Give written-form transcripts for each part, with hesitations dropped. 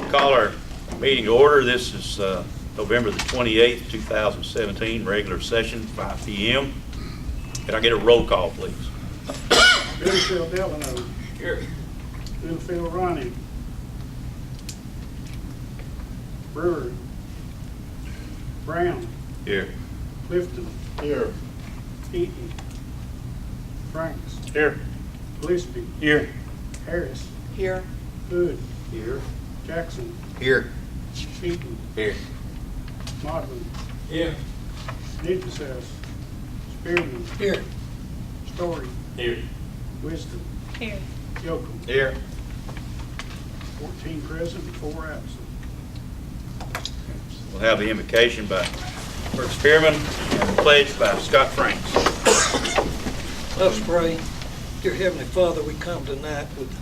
Call our meeting to order. This is November the 28th, 2017, regular session, 5 p.m. Can I get a roll call, please? Phil Delano. Here. Phil Ronnie. Brewer. Brown. Here. Clifton. Here. Eaton. Franks. Here. Gillespie. Here. Harris. Here. Hood. Here. Jackson. Here. Eaton. Here. Modlin. Here. Nicholson. Spearman. Here. Story. Here. Wisdom. Here. Yoakum. Here. 14 present and 4 absent. We'll have the invocation by Bert Spearman and the pledge by Scott Franks. Let's pray. Dear Heavenly Father, we come tonight with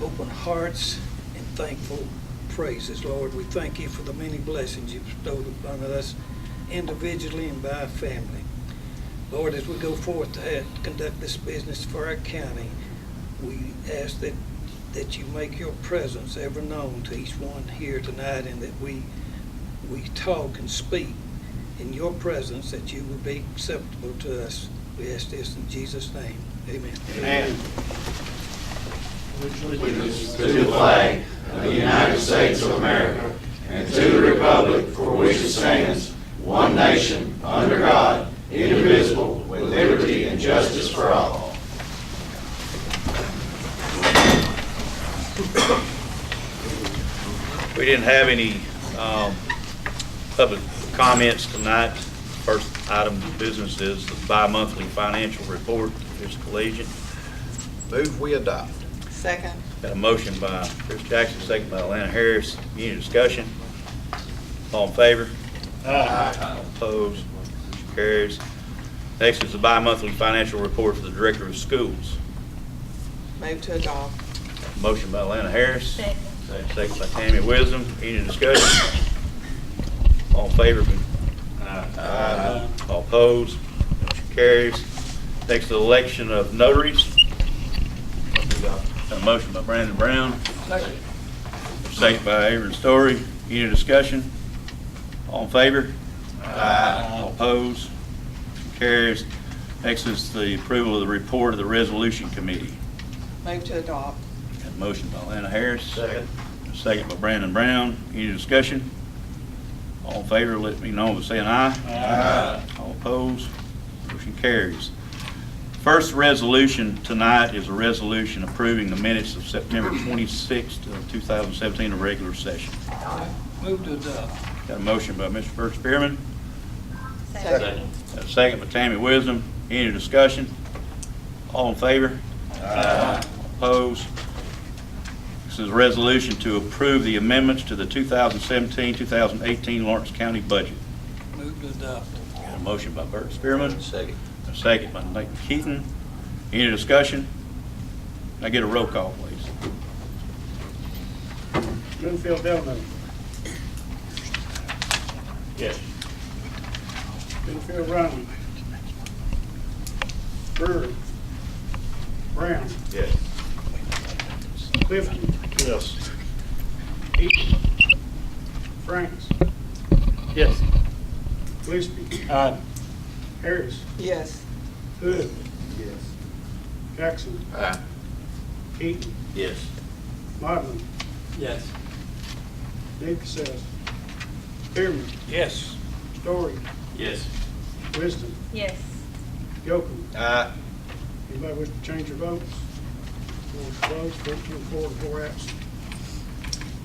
open hearts and thankful praises, Lord. We thank you for the many blessings you've bestowed upon us individually and by our family. Lord, as we go forth to conduct this business for our county, we ask that you make your presence ever known to each one here tonight, and that we talk and speak in your presence, that you will be acceptable to us. We ask this in Jesus' name. Amen. Amen. To the flag of the United States of America and to the republic for which it stands, one nation, under God, indivisible, with liberty and justice for all. We didn't have any public comments tonight. First item of business is the bi-monthly financial report, fiscal agent. Move we adopt. Second. Got a motion by Chris Jackson, second by Atlanta Harris. Any discussion? All in favor? All opposed? Motion carries. Next is the bi-monthly financial report for the Director of Schools. Move to adopt. Motion by Atlanta Harris. Second. Second by Tammy Wisdom. Any discussion? All in favor? Aye. All opposed? Motion carries. Next is the election of notaries. Got a motion by Brandon Brown. Second by Avery Story. Any discussion? All in favor? All opposed? Motion carries. Next is the approval of the report of the resolution committee. Move to adopt. Got a motion by Atlanta Harris. Second by Brandon Brown. Any discussion? All in favor, let me know by saying aye. Aye. All opposed? Motion carries. First resolution tonight is a resolution approving the minutes of September 26th, 2017, a regular session. Move to adopt. Got a motion by Mr. Bert Spearman. Second. Got a second by Tammy Wisdom. Any discussion? All in favor? Aye. All opposed? This is a resolution to approve the amendments to the 2017-2018 Lawrence County budget. Move to adopt. Got a motion by Bert Spearman. Second. A second by Nathan Keaton. Any discussion? Can I get a roll call, please? Phil Delano. Yes. Phil Ronnie. Brewer. Brown. Yes. Clifton. Yes. Eaton. Franks. Yes. Gillespie. Harris. Yes. Hood. Jackson. Aye. Eaton. Yes. Modlin. Yes. Nicholson. Spearman. Yes. Story. Yes. Wisdom. Yes. Yoakum. Aye. Anybody wish to change their votes? 4 votes, 13-4 and 4 absent.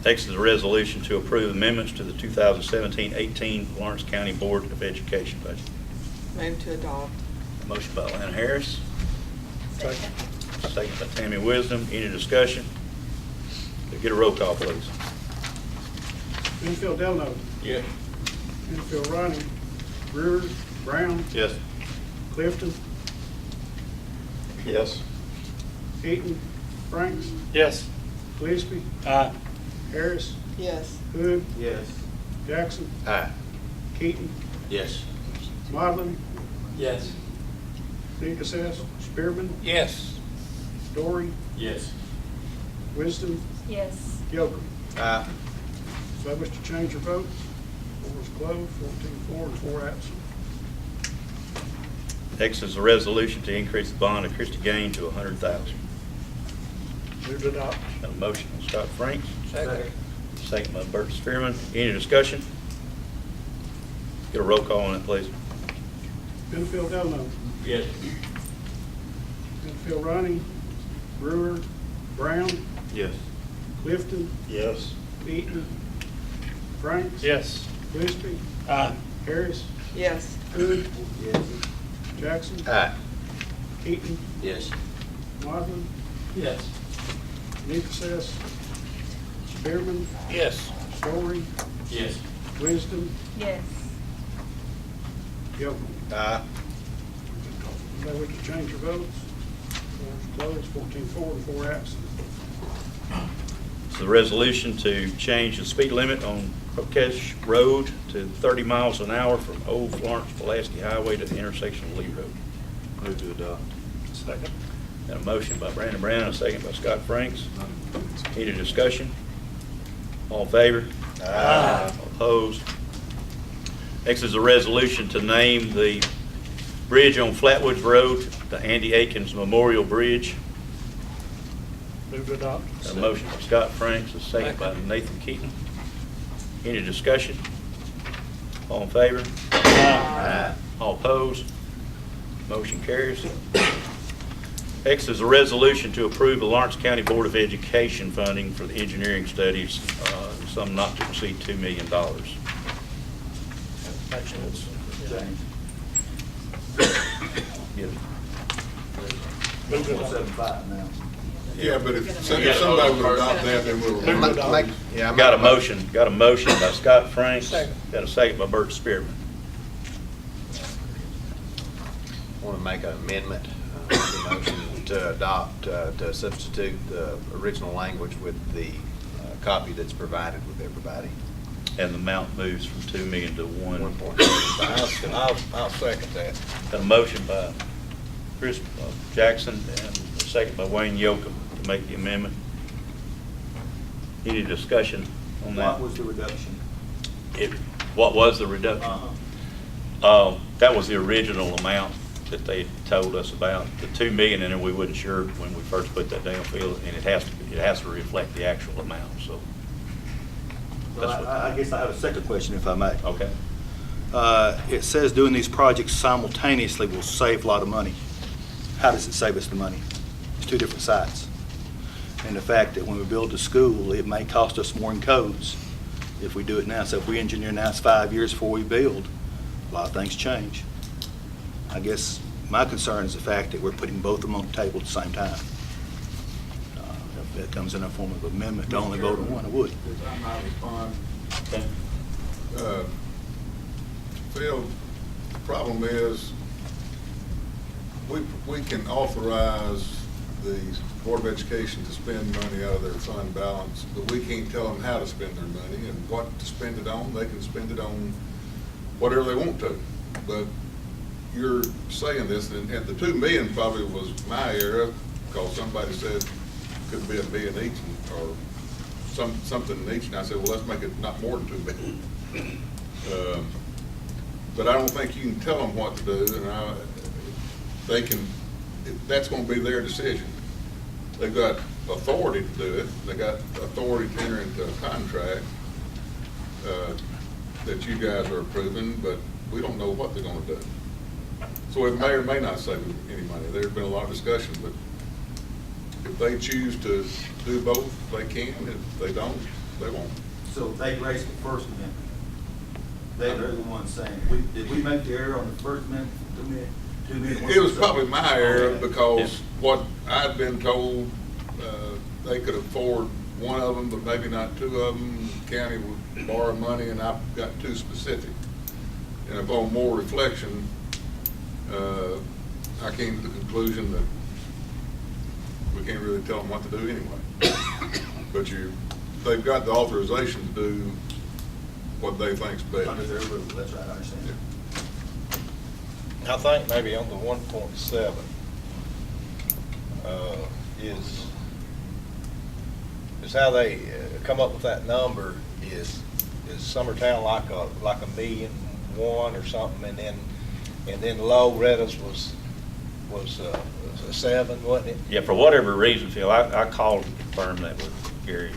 Next is a resolution to approve amendments to the 2017-18 Lawrence County Board of Education budget. Move to adopt. A motion by Atlanta Harris. Second. Second by Tammy Wisdom. Any discussion? Could I get a roll call, please? Phil Delano. Yes. Phil Ronnie. Brewer. Brown. Yes. Clifton. Yes. Eaton. Franks. Yes. Gillespie. Aye. Harris. Yes. Hood. Yes. Jackson. Aye. Keaton. Yes. Modlin. Yes. Nicholson. Spearman. Yes. Story. Yes. Wisdom. Yes. Yoakum. Aye. So I wish to change your votes. Floor is closed, 14-4 and 4 absent. Next is a resolution to increase the bond of Christie Gain to $100,000. Move to adopt. Got a motion by Scott Franks, Second. second by Bert Spearman. Any discussion? Get a roll call on it, please. Penfield Delano. Yes. Penfield Ronnie. Brewer. Brown. Yes. Clifton. Yes. Eaton. Franks. Yes. Gillespie. Aye. Harris. Yes. Hood. Yes. Jackson. Aye. Eaton. Yes. Marvin. Yes. Necessess. Spearman. Yes. Story. Yes. Wisdom. Yes. Gilman. Aye. Anybody wish to change your votes? Floor is closed, 14-4 and 4 absent. It's the resolution to change the speed limit on Crokesh Road to 30 miles an hour from Old Florence-Pulaski Highway to the intersection of Lee Road. Move to adopt. Second. Got a motion by Brandon Brown, a second by Scott Franks. Any discussion? All in favor? Aye. All opposed? Next is a resolution to name the bridge on Flatwoods Road the Andy Akins Memorial Bridge. Move to adopt. Got a motion by Scott Franks, a second by Nathan Keaton. Any discussion? All in favor? Aye. All opposed? Motion carries. Next is a resolution to approve the Lawrence County Board of Education funding for the engineering studies, some not to exceed $2 million. Move to adopt. 175 now. Yeah, but if somebody would adopt that, then we'll. Yeah, Got a motion by Scott Franks. Second. Got a second by Bert Spearman. Want to make an amendment, to the motion to adopt, to substitute the original language with the copy that's provided with everybody. And the amount moves from 2 million to 1.75. I'll second that. Got a motion by Chris Jackson and a second by Wayne Yocum to make the amendment. Any discussion on that? What was the reduction? What was the reduction? That was the original amount that they told us about. The 2 million in there, we wasn't sure when we first put that downfield, and it has to reflect the actual amount, so. That's what- I guess I have a second question, if I may. Okay. It says doing these projects simultaneously will save a lot of money. How does it save us the money? It's two different sites. And the fact that when we build a school, it may cost us more in codes if we do it now. So if we engineer now, it's 5 years before we build, a lot of things change. I guess my concern is the fact that we're putting both of them on the table at the same time. If that comes in a form of amendment to only vote on one, I would. I might respond. Okay. Phil, the problem is, we can authorize the Board of Education to spend money out of their fund balance, but we can't tell them how to spend their money and what to spend it on. They can spend it on whatever they want to. But you're saying this, and the 2 million probably was my error, because somebody said could be $1 million each, or something each, and I said, well, let's make it not more than 2 million. But I don't think you can tell them what to do, and they can, that's gonna be their decision. They've got authority to do it, they got authority to enter into a contract that you guys are approving, but we don't know what they're gonna do. So it may or may not save any money. There's been a lot of discussion, but if they choose to do both, they can. If they don't, they won't. So they raised the first amendment. They're the ones saying, did we make the error on the first amendment? 2 million? It was probably my error Okay. because what I'd been told, they could afford one of them, but maybe not 2 of them. The county would borrow money, and I got too specific. And upon more reflection, I came to the conclusion that we can't really tell them what to do anyway. But they've got the authorization to do what they think's best. Under their rule, that's right, I understand. I think maybe on the 1.7 is how they come up with that number is is Summertown like a $1.1 million or something, and then Loretta's was a 7, wasn't it? Yeah, for whatever reason, Phil, I called and confirmed that with Gary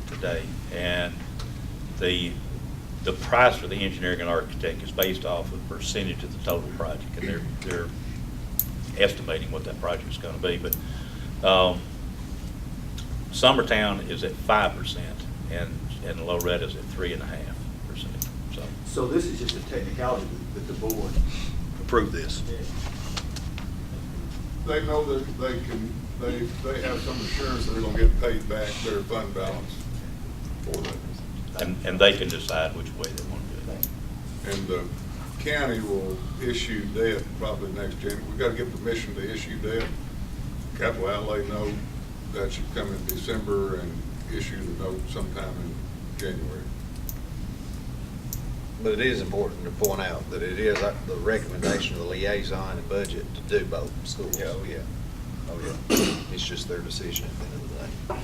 today, and the price for the engineering and architect is based off of percentage of the total project, and they're estimating what that project's gonna be, but Summertown is at 5%, and Loretta's at 3.5%, so. So this is just a technicality that the board approved this. They know that they have some assurance they're gonna get paid back their fund balance for that. And they can decide which way they want to do it. And the county will issue debt probably next January. We've got to get permission to issue debt. Capital outlay note, that should come in December, and issue the note sometime in January. But it is important to point out that it is the recommendation of the liaison and budget to do both schools. Yeah. Oh, yeah. Oh, yeah. It's just their decision at the end of the day.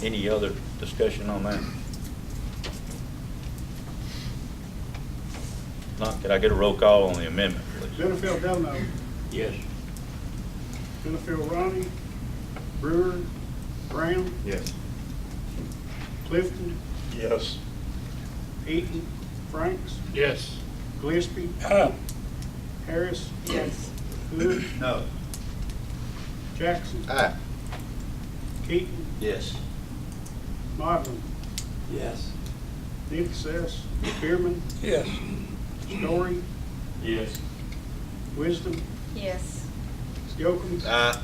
Any other discussion on that? Not, could I get a roll call on the amendment, please? Benfield Delano. Yes. Benfield Ronnie. Brewer. Brown. Yes. Clifton. Yes. Eaton. Franks. Yes. Gillespie. Harris. Yes. Hood. No. Jackson. Aye. Keaton. Yes. Modlin. Yes. Nichols. Spearman. Yes. Story. Yes. Wisdom. Yes. Yocum. Aye.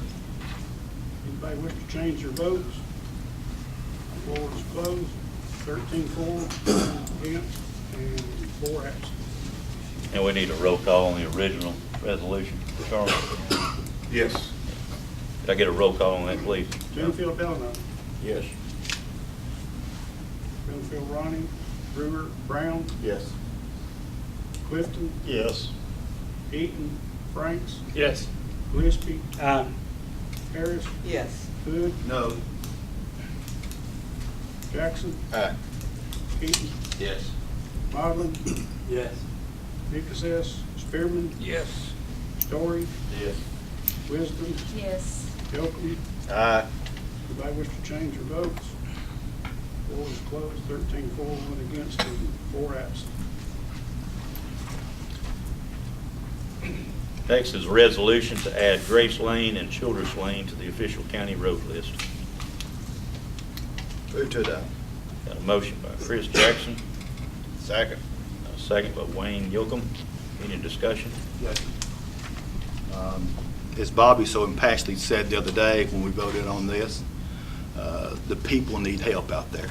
Anybody wish to change their votes? The floor is closed. 13 for, 1 against, and 4 absent. And we need a roll call on the original resolution. Charles, Yes. could I get a roll call on that, please? Benfield Delano. Yes. Benfield Ronnie. Brewer. Brown. Yes. Clifton. Yes. Eaton. Franks. Yes. Gillespie. Harris. Yes. Hood. No. Jackson. Aye. Keaton. Yes. Modlin. Yes. Nichols. Spearman. Yes. Story. Yes. Wisdom. Yes. Yocum. Aye. Anybody wish to change your votes? Floor is closed. 13 for, 1 against, and 4 absent. Next is a resolution to add Grace Lane and Childress Lane to the official county road list. Move to adopt. Got a motion by Chris Jackson, Second. a second by Wayne Yocum. Any discussion? Yes. As Bobby so impassionately said the other day when we voted on this, the people need help out there.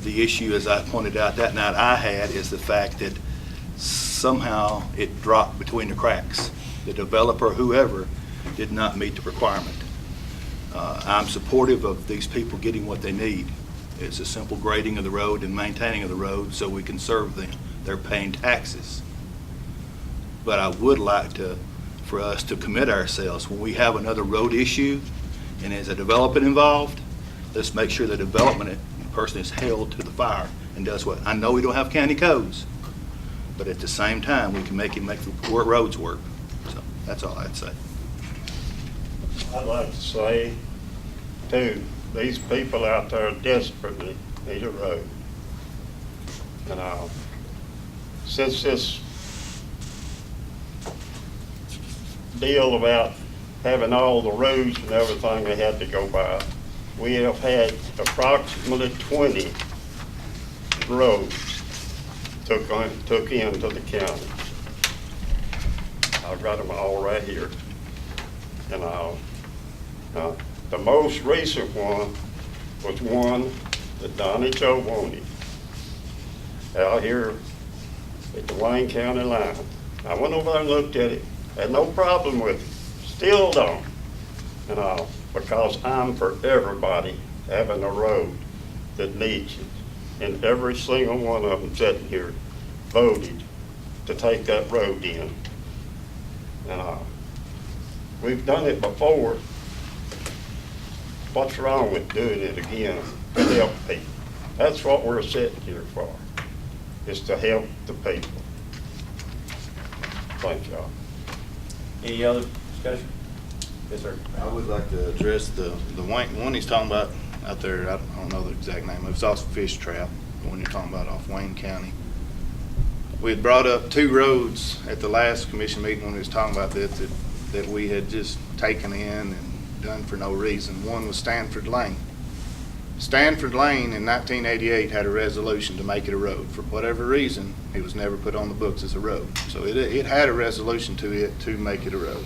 The issue, as I pointed out that night I had, is the fact that somehow it dropped between the cracks. The developer, whoever, did not meet the requirement. I'm supportive of these people getting what they need. It's a simple grading of the road and maintaining of the road so we can serve them. They're paying taxes. But I would like for us to commit ourselves when we have another road issue and there's a development involved, let's make sure the development person is held to the fire and does what. I know we don't have county codes, but at the same time, we can make the roads work. So that's all I'd say. I'd like to say, too, these people out there desperately need a road. And since this deal about having all the roads and everything they had to go by, we have had approximately 20 roads took into the county. I've got them all right here. And the most recent one was one that Donnie Joe wanted out here at the Wayne County line. I went over there and looked at it, had no problem with it, still don't. And because I'm for everybody having a road that needs it. And every single one of them sitting here voted to take that road in. And we've done it before. What's wrong with doing it again to help people? That's what we're sitting here for, is to help the people. Thank y'all. Any other discussion? Yes, sir. I would like to address the one he's talking about out there, I don't know the exact name, it's off Fish Trap, the one you're talking about off Wayne County. We had brought up 2 roads at the last commission meeting when we was talking about this that we had just taken in and done for no reason. One was Stanford Lane. Stanford Lane in 1988 had a resolution to make it a road. For whatever reason, it was never put on the books as a road. So it had a resolution to it to make it a road.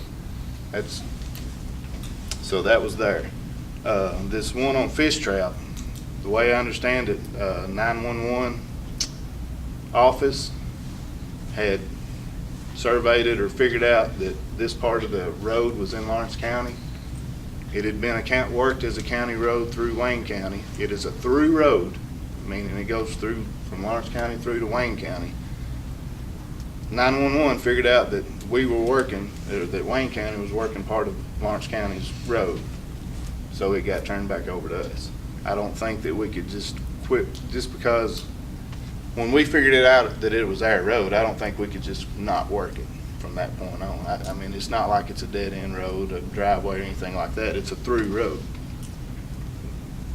So that was there. This one on Fish Trap, the way I understand it, 911 office had surveyed it or figured out that this part of the road was in Lawrence County. It had been worked as a county road through Wayne County. It is a through road, meaning it goes through from Lawrence County through to Wayne County. 911 figured out that we were working, that Wayne County was working part of Lawrence County's road. So it got turned back over to us. I don't think that we could just quit, just because when we figured it out that it was our road, I don't think we could just not work it from that point on. I mean, it's not like it's a dead-end road, a driveway, or anything like that. It's a through road.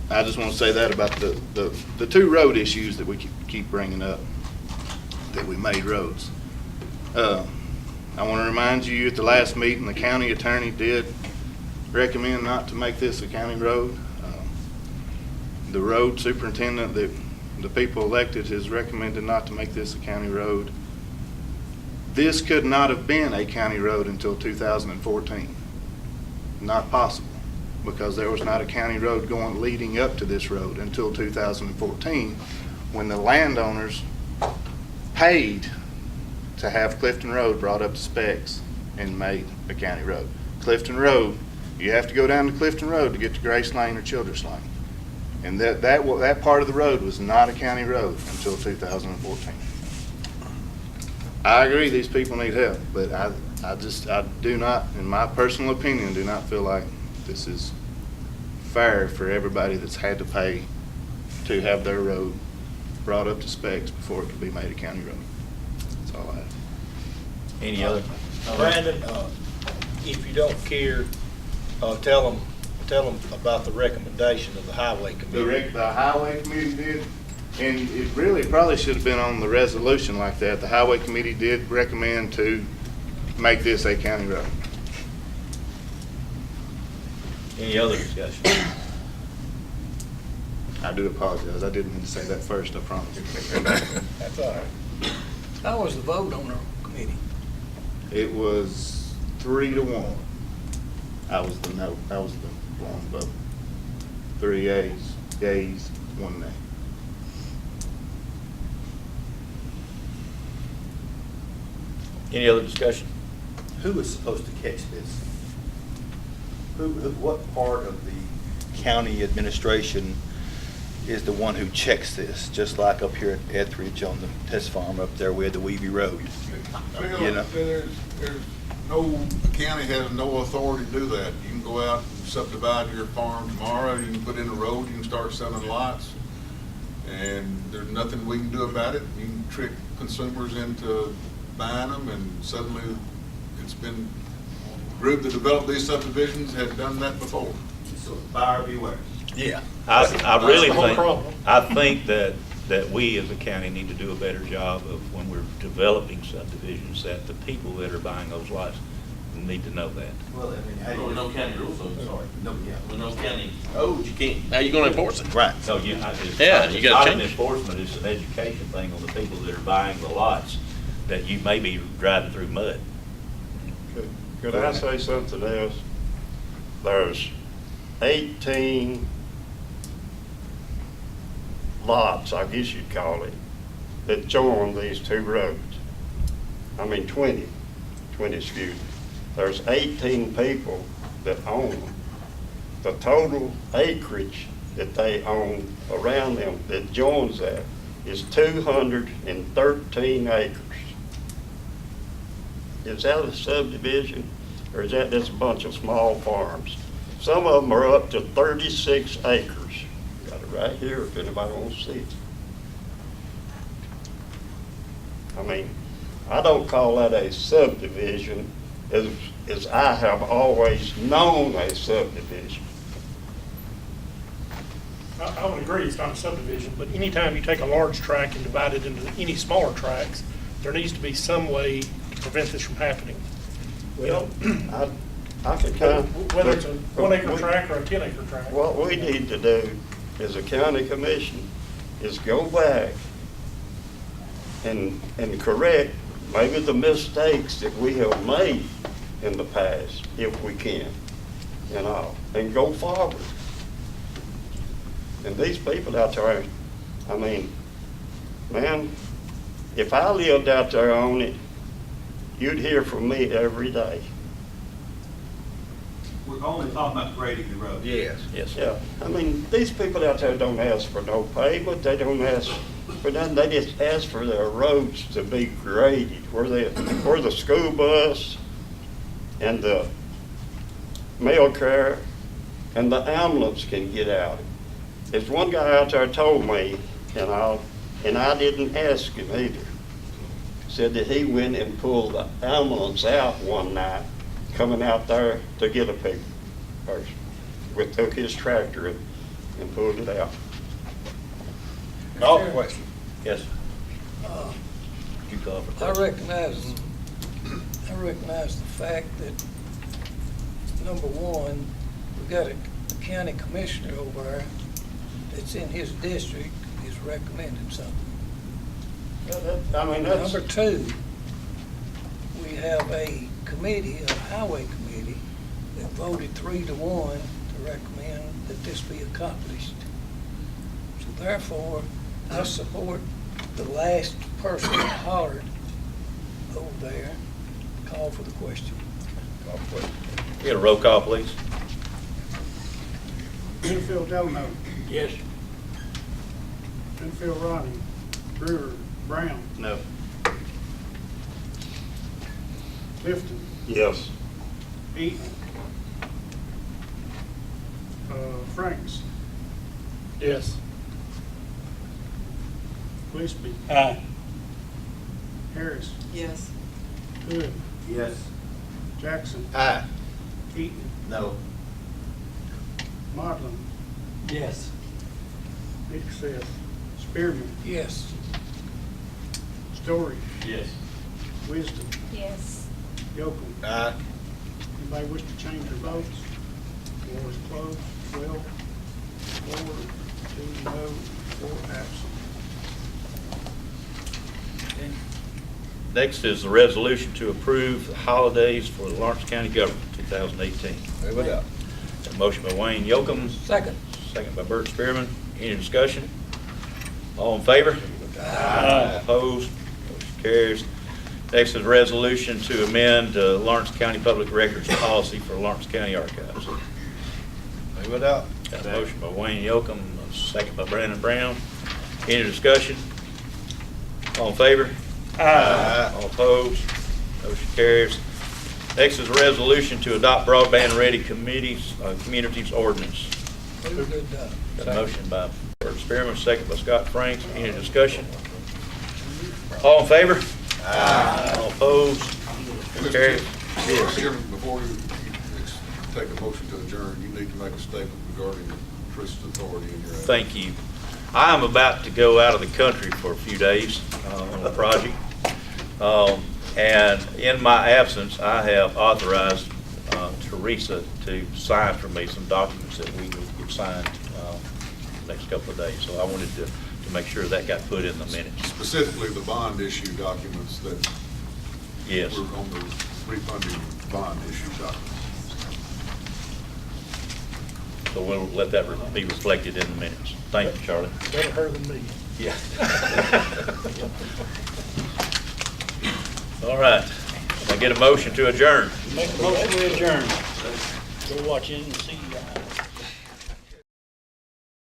I just want to say that about the 2 road issues that we keep bringing up, that we made roads. I want to remind you, at the last meeting, the county attorney did recommend not to make this a county road. The road superintendent, the people elected, has recommended not to make this a county road. This could not have been a county road until 2014. Not possible, because there was not a county road leading up to this road until 2014, when the landowners paid to have Clifton Road brought up to specs and made a county road. Clifton Road, you have to go down to Clifton Road to get to Grace Lane or Childress Lane. And that part of the road was not a county road until 2014. I agree these people need help, but I do not, in my personal opinion, do not feel like this is fair for everybody that's had to pay to have their road brought up to specs before it could be made a county road. That's all I have. Any other? Brandon, if you don't care, tell them about the recommendation of the highway committee. The highway committee did, and it really probably should have been on the resolution like that. The highway committee did recommend to make this a county road. Any other discussion? I do apologize. I didn't mean to say that first, I promise. That's all right. How was the vote on the committee? It was 3-1. I was the no. I was the wrong vote. 3 yeas, 1 nay. Any other discussion? Who is supposed to catch this? What part of the county administration is the one who checks this? Just like up here at Etheridge on the test farm up there, we had the Weavy Road. Phil, You know? there's the county has no authority to do that. You can go out and subdivide your farm tomorrow, you can put in a road, you can start selling lots, and there's nothing we can do about it. You can trick consumers into buying them, and suddenly it's been, the group that developed these subdivisions had done that before. So buyer beware. Yeah. I really the whole think, problem. I think that we as a county need to do a better job of when we're developing subdivisions, that the people that are buying those lots need to know that. Well, I mean, With no county rules, sorry. No, yeah. With no county codes, you can't, how you gonna enforce it? Right. So it's Yeah, you gotta not change an it. enforcement, it's an education thing on the people that are buying the lots, that you may be driving through mud. Could I say something else? There's 18 lots, I guess you'd call it, that join these 2 roads. I mean 20, excuse me. There's 18 people that own them. The total acreage that they own around them that joins that is 213 acres. Is that a subdivision, or is that just a bunch of small farms? Some of them are up to 36 acres. You gotta right here if anybody wants to see it. I mean, I don't call that a subdivision as I have always known a subdivision. I would agree, it's not a subdivision, but anytime you take a large tract and divide it into any smaller tracts, there needs to be some way to prevent this from happening. Well, I can kind of. Whether it's a 1 acre tract or a 10 acre tract. What we need to do as a county commission is go back and correct maybe the mistakes that we have made in the past, if we can, and go forward. And these people out there, I mean, man, if I lived out there on it, you'd hear from me every day. We're only talking about grading the road. Yes. Yes. Yeah, I mean, these people out there don't ask for no payment, they don't ask for nothing, they just ask for their roads to be graded, where the school bus and the mail carrier and the ambulance can get out. There's one guy out there told me, and I didn't ask him either, said that he went and pulled the ambulance out one night, coming out there to get a person. Took his tractor and pulled it out. Call the question. Yes. You call for I question. recognize the fact that, number one, we've got a county commissioner over there that's in his district is recommending something. I mean, that's. Number two, we have a committee, a highway committee, that voted 3-1 to recommend that this be accomplished. So therefore, I support the last person that hollered over there. Call for the question. Call the question. Get a roll call, please. Enfield Delano, Yes. Enfield Ronnie, Brewer, Brown, No. Clifton, Yes. Eaton, Franks. Yes. Gillespie. Aye. Harris, Yes. Hood, Yes. Jackson, Aye. Eaton, No. Modlin, Yes. Hickseth, Spearman, Yes. Story, Yes. Wisdom, Yes. Yocum. Aye. Anybody wish to change their votes? Floor is closed. 12, 4, 2 no, 4 absent. Next is the resolution to approve the holidays for the Lawrence County government, 2018. Move it up. Got a motion by Wayne Yocum, Second. second by Bert Spearman. Any discussion? All in favor? All opposed? Motion carries. Next is a resolution to amend Lawrence County Public Records Policy for Lawrence County Archives. Move it up. Got a motion by Wayne Yocum, a second by Brandon Brown. Any discussion? All in favor? Aye. All opposed? Motion carries. Next is a resolution to adopt broadband ready communities ordinance. Move to adopt. Got a motion by Bert Spearman, second by Scott Franks. Any discussion? All in favor? Aye. All opposed? Motion carries. Mr. Chairman, before you take a motion to adjourn, you need to make a statement regarding Tristan's authority in your absence. Thank you. I am about to go out of the country for a few days on a project. And in my absence, I have authorized Teresa to sign for me some documents that we will get signed the next couple of days. So I wanted to make sure that got put in the minutes. Specifically, the bond issue documents that Yes. were on the refunding bond issue documents. So we'll let that be reflected in the minutes. Thank you, Charlie. Better her than me. Yeah. All right. I get a motion to adjourn. Make a motion to adjourn. Go watch NC